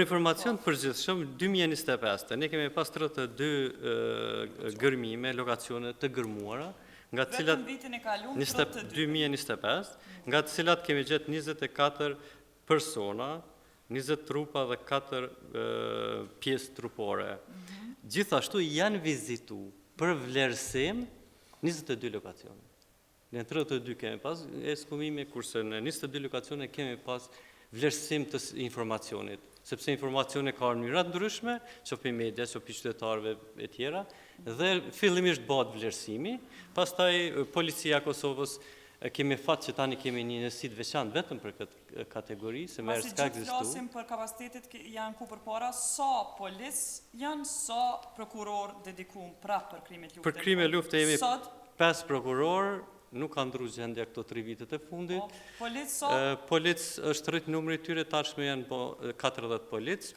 informacion të përgjithshëm, 2025, ne kemi pas 32 gërmime, lokacione të gërmuara, nga të cilat Vetëm vitin e kaluar 2025, nga të cilat kemi gjetë 24 persona, 20 trupa dhe 4 pjesë trupore. Gjithashtu janë vizitu për vlerësim 22 lokacione. Në 32 kemi pas eskumime, kurse në 22 lokacione kemi pas vlerësim të informacionit, sepse informacione ka në mënyra të ndryshme, që për media, që për qytetarëve e tjera, dhe fillimisht bëhet vlerësimi, pastaj policia e Kosovës kemi fat që tani kemi një nësit veçantë vetëm për këtë kategori, se më s'ka ekzistuar. Pasi gjithë flasim për kapacitetet janë ku përpara, sa polis janë, sa prokuror dedikum prapë për krimet lufte? Për krimet lufte jemi 5 prokuror, nuk ka ndru gjendja këto 3 vitet e fundit. Polic është rrit numri tyre, tashme janë 40 polic,